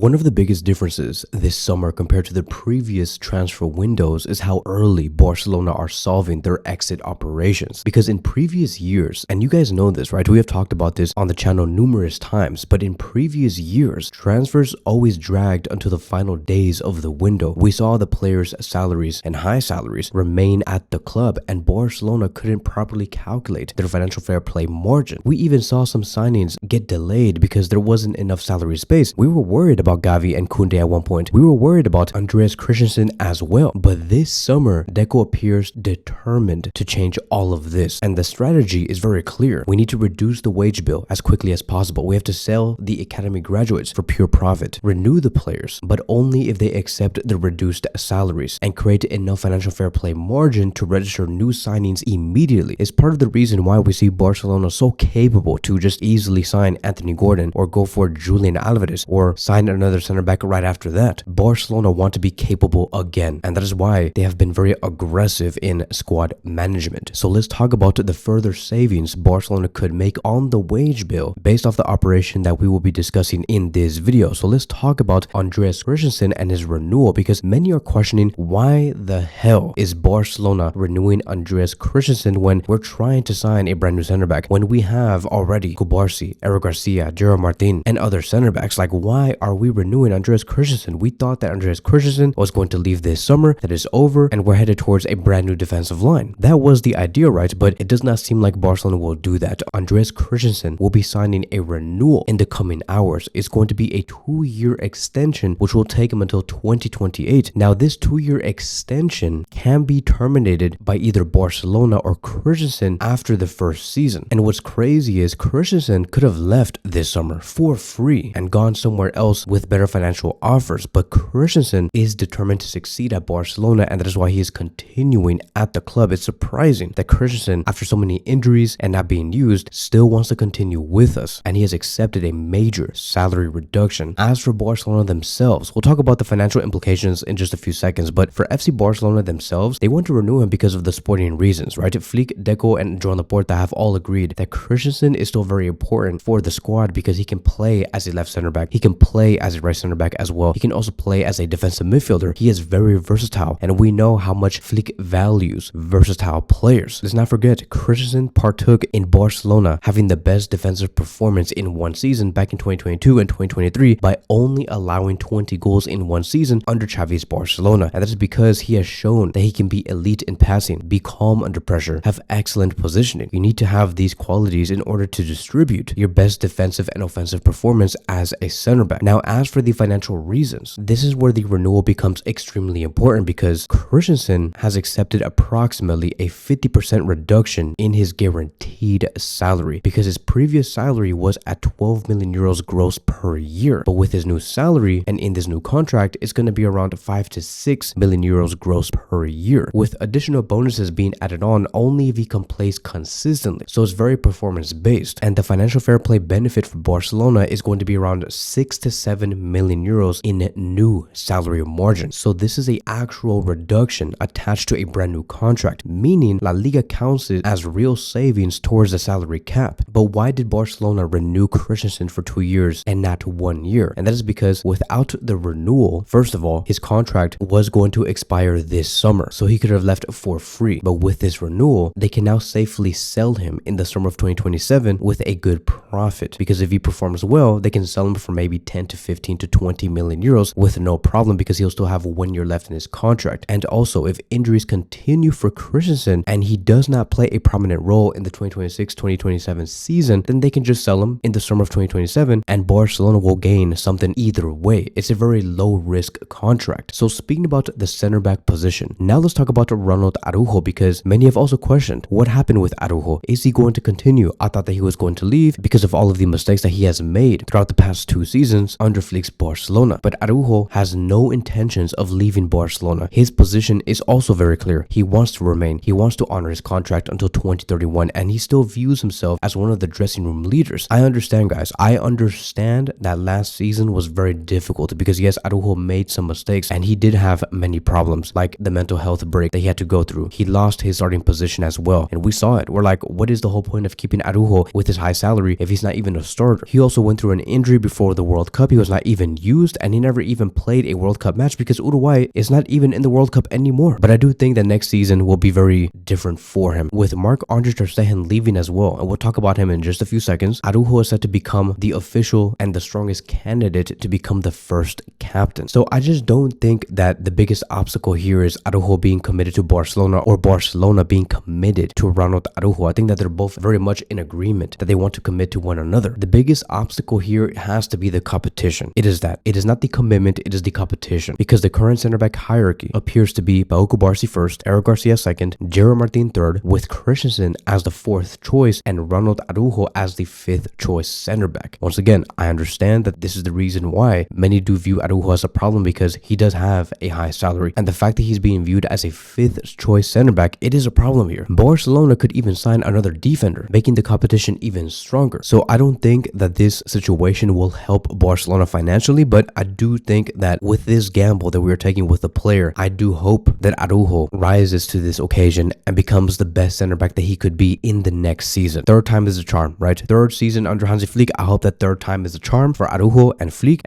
One of the biggest differences this summer compared to the previous transfer windows is how early Barcelona are solving their exit operations. Because in previous years, and you guys know this, right? We have talked about this on the channel numerous times, but in previous years, transfers always dragged until the final days of the window. We saw the players' salaries and high salaries remain at the club, and Barcelona couldn't properly calculate their financial fair play margin. We even saw some signings get delayed because there wasn't enough salary space. We were worried about Gavi and Koundé at one point. We were worried about Andreas Christensen as well. But this summer, Deco appears determined to change all of this. And the strategy is very clear. We need to reduce the wage bill as quickly as possible. We have to sell the academy graduates for pure profit. Renew the players, but only if they accept the reduced salaries, and create enough financial fair play margin to register new signings immediately. Is part of the reason why we see Barcelona so capable to just easily sign Anthony Gordon or go for Julian Alvarez or sign another center back right after that. Barcelona want to be capable again, and that is why they have been very aggressive in squad management. So let's talk about the further savings Barcelona could make on the wage bill based off the operation that we will be discussing in this video. So let's talk about Andreas Christensen and his renewal, because many are questioning why the hell is Barcelona renewing Andreas Christensen when we're trying to sign a brand new center back, when we have already Kubarsi, Eric Garcia, Gerard Martin, and other center backs. Like, why are we renewing Andreas Christensen? We thought that Andreas Christensen was going to leave this summer, that is over, and we're headed towards a brand new defensive line. That was the idea, right? But it does not seem like Barcelona will do that. Andreas Christensen will be signing a renewal in the coming hours. It's going to be a 2-year extension, which will take him until 2028. Now, this 2-year extension can be terminated by either Barcelona or Christensen after the first season. And what's crazy is Christensen could have left this summer for free and gone somewhere else with better financial offers, but Christensen is determined to succeed at Barcelona, and that is why he is continuing at the club. It's surprising that Christensen, after so many injuries and not being used, still wants to continue with us, and he has accepted a major salary reduction. As for Barcelona themselves, we'll talk about the financial implications in just a few seconds, but for FC Barcelona themselves, they want to renew him because of the sporting reasons, right? Flick, Deco, and Joan Laporta have all agreed that Christensen is still very important for the squad because he can play as a left center back, he can play as a right center back as well, he can also play as a defensive midfielder. He is very versatile, and we know how much Flick values versatile players. Let's not forget, Christensen partook in Barcelona having the best defensive performance in one season back in 2022 and 2023 by only allowing 20 goals in one season under Xavi's Barcelona, and that is because he has shown that he can be elite in passing, be calm under pressure, have excellent positioning. You need to have these qualities in order to distribute your best defensive and offensive performance as a center back. Now, as for the financial reasons, this is where the renewal becomes extremely important, because Christensen has accepted approximately a 50% reduction in his guaranteed salary, because his previous salary was at 12 million euros gross per year. But with his new salary and in this new contract, it's going to be around 5 to 6 million euros gross per year, with additional bonuses being added on only if he can place consistently. So it's very performance based, and the financial fair play benefit for Barcelona is going to be around 6 to 7 million euros in new salary margin. So this is a actual reduction attached to a brand new contract, meaning La Liga counts it as real savings towards the salary cap. But why did Barcelona renew Christensen for 2 years and not 1 year? And that is because without the renewal, first of all, his contract was going to expire this summer, so he could have left for free. But with this renewal, they can now safely sell him in the summer of 2027 with a good profit, because if he performs well, they can sell him for maybe 10 to 15 to 20 million euros with no problem, because he'll still have 1 year left in his contract. And also, if injuries continue for Christensen and he does not play a prominent role in the 2026-2027 season, then they can just sell him in the summer of 2027 and Barcelona will gain something either way. It's a very low risk contract. So speaking about the center back position, now let's talk about Ronald Araujo, because many have also questioned what happened with Araujo. Is he going to continue? I thought that he was going to leave because of all of the mistakes that he has made throughout the past 2 seasons under Flick's Barcelona. But Araujo has no intentions of leaving Barcelona. His position is also very clear. He wants to remain. He wants to honor his contract until 2031, and he still views himself as one of the dressing room leaders. I understand, guys. I understand that last season was very difficult because, yes, Araujo made some mistakes and he did have many problems, like the mental health break that he had to go through. He lost his starting position as well, and we saw it. We're like, what is the whole point of keeping Araujo with his high salary if he's not even a starter? He also went through an injury before the World Cup. He was was not even used, and he never even played a World Cup match because Uruguay is not even in the World Cup anymore. But I do think that next season will be very different for him, with Marc-André Ter Stegen leaving as well, and we'll talk about him in just a few seconds. Araujo is set to become the official and the strongest candidate to become the first captain. So I just don't think that the biggest obstacle here is Araujo being committed to Barcelona or Barcelona being committed to Ronald Araujo. I think that they're both very much in agreement that they want to commit to one another. The biggest obstacle here has to be the competition. It is that. It is not the commitment, it is the competition. Because the current center back hierarchy appears to be Pau Cubarsí first, Eric Garcia second, Gerard Martin third, with Christensen as the fourth choice and Ronald Araujo as the fifth choice center back. Once again, I understand that this is the reason why many do view Araujo as a problem, because he does have a high salary, and the fact that he's being viewed as a fifth choice center back, it is a problem here. Barcelona could even sign another defender, making the competition even stronger. So I don't think that this situation will help Barcelona financially, but I do think that with this gamble that we are taking with the player, I do hope that Araujo rises to this occasion and becomes the best center back that he could be in the next season. Third time is a charm, right? Third season under Hansi Flick. I hope that third time is a charm for Araujo and Flick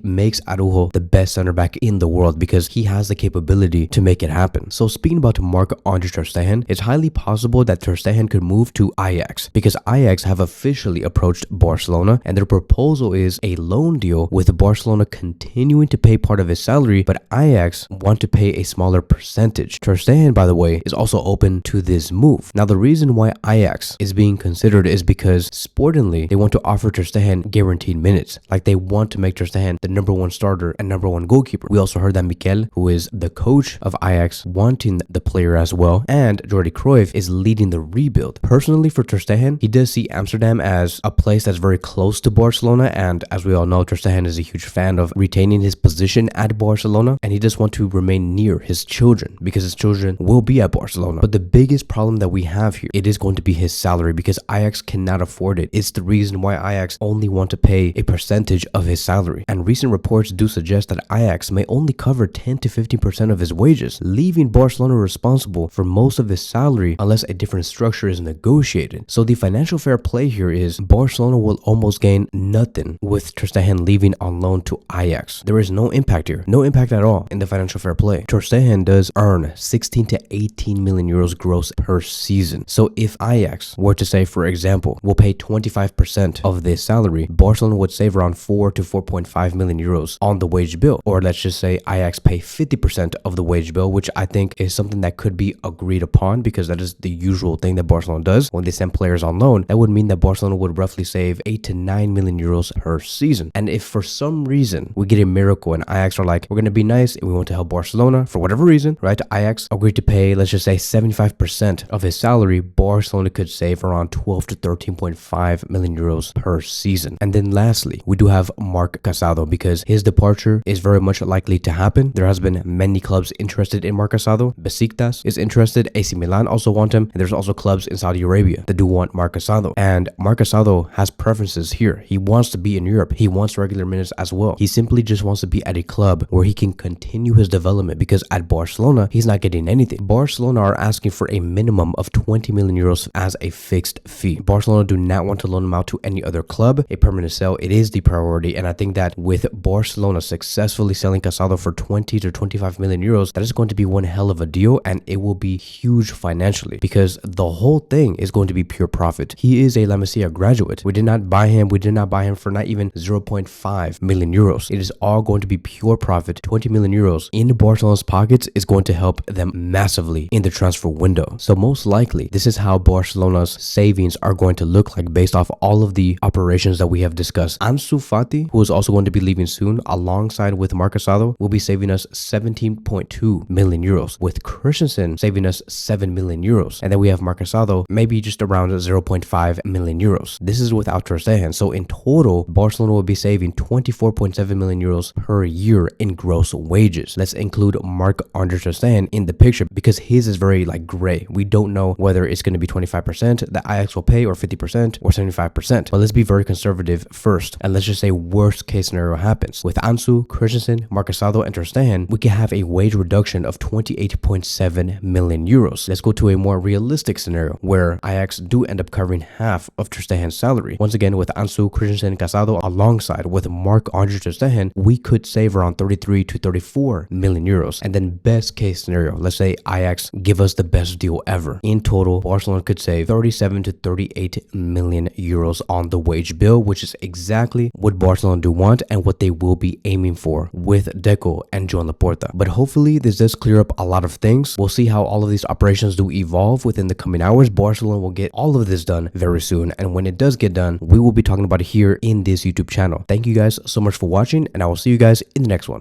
makes Araujo the best center back in the world because he has the capability to make it happen. So speaking about Marc-André Ter Stegen, it's highly possible that Ter Stegen could move to Ajax because Ajax have officially approached Barcelona, and their proposal is a loan deal with Barcelona continuing to pay part of his salary, but Ajax want to pay a smaller percentage. Ter Stegen, by the way, is also open to this move. Now, the reason why Ajax is being considered is because sportingly, they want to offer Ter Stegen guaranteed minutes. Like, they want to make Ter Stegen the #1 starter and #1 goalkeeper. We also heard that Mikel, who is the coach of Ajax, wanting the player as well, and Jordi Cruyff is leading the rebuild. Personally, for Ter Stegen, he does see Amsterdam as a place that's very close to Barcelona, and as we all know, Ter Stegen is a huge fan of retaining his position at Barcelona, and he just wants to remain near his children because his children will be at Barcelona. But the biggest problem that we have here, it is going to be his salary because Ajax cannot afford it. It's the reason why Ajax only want to pay a percentage of his salary, and recent reports do suggest that Ajax may only cover 10 to 15% of his wages, leaving Barcelona responsible for most of his salary unless a different structure is negotiated. So the financial fair play here is Barcelona will almost gain nothing with Ter Stegen leaving on loan to Ajax. There is no impact here, no impact at all in the financial fair play. Ter Stegen does earn 16 to 18 million euros gross per season. So if Ajax were to say, for example, will pay 25% of this salary, Barcelona would save around 4 to 4.5 million euros on the wage bill. Or let's just say Ajax pay 50% of the wage bill, which I think is something that could be agreed upon because that is the usual thing that Barcelona does when they send players on loan. That would mean that Barcelona would roughly save 8 to 9 million euros per season. And if for some reason we get a miracle and Ajax are like, we're going to be nice and we want to help Barcelona for whatever reason, right? Ajax agreed to pay, let's just say 75% of his salary, Barcelona could save around 12 to 13.5 million euros per season. And then lastly, we do have Marc Casado because his departure is very much likely to happen. There has been many clubs interested in Marc Casado. Besiktas is interested. AC Milan also want him. And there's also clubs in Saudi Arabia that do want Marc Casado. And Marc Casado has preferences here. He wants to be in Europe. He wants regular minutes as well. He simply just wants to be at a club where he can continue his development because at Barcelona, he's not getting anything. Barcelona are asking for a minimum of 20 million euros as a fixed fee. Barcelona do not want to loan him out to any other club. A permanent sale, it is the priority. And I think that with Barcelona successfully selling Casado for 20 to 25 million euros, that is going to be one hell of a deal, and it will be huge financially because the whole thing is going to be pure profit. He is a La Masia graduate. We did not buy him. We did not buy him for not even 0.5 million euros. It is all going to be pure profit. 20 million euros in Barcelona's pockets is going to help them massively in the transfer window. So most likely, this is how Barcelona's savings are going to look like based off all of the operations that we have discussed. Ansu Fati, who is also going to be leaving soon, alongside with Marc Casado, will be saving us 17.2 million euros, with Christensen saving us 7 million euros. And then we have Marc Casado, maybe just around 0.5 million euros. This is without Ter Stegen. So in total, Barcelona will be saving 24.7 million euros per year in gross wages. Let's include Marc-André Ter Stegen in the picture because his is very gray. We don't know whether it's going to be 25% that Ajax will pay or 50% or 75%. But let's be very conservative first. And let's just say worst case scenario happens. With Ansu, Christensen, Marc Casado, and Ter Stegen, we can have a wage reduction of 28.7 million euros. Let's go to a more realistic scenario where Ajax do end up covering half of Ter Stegen's salary. Once again, with Ansu, Christensen, Casado, alongside with with Marc-André Ter Stegen, we could save around 33 to 34 million euros. And then best case scenario, let's say Ajax give us the best deal ever. In total, Barcelona could save 37 to 38 million euros on the wage bill, which is exactly what Barcelona do want and what they will be aiming for with Deco and Joan Laporta. But hopefully this does clear up a lot of things. We'll see how all of these operations do evolve within the coming hours. Barcelona will get all of this done very soon, and when it does get done, we will be talking about it here in this YouTube channel. Thank you guys so much for watching, and I will see you guys in the next one.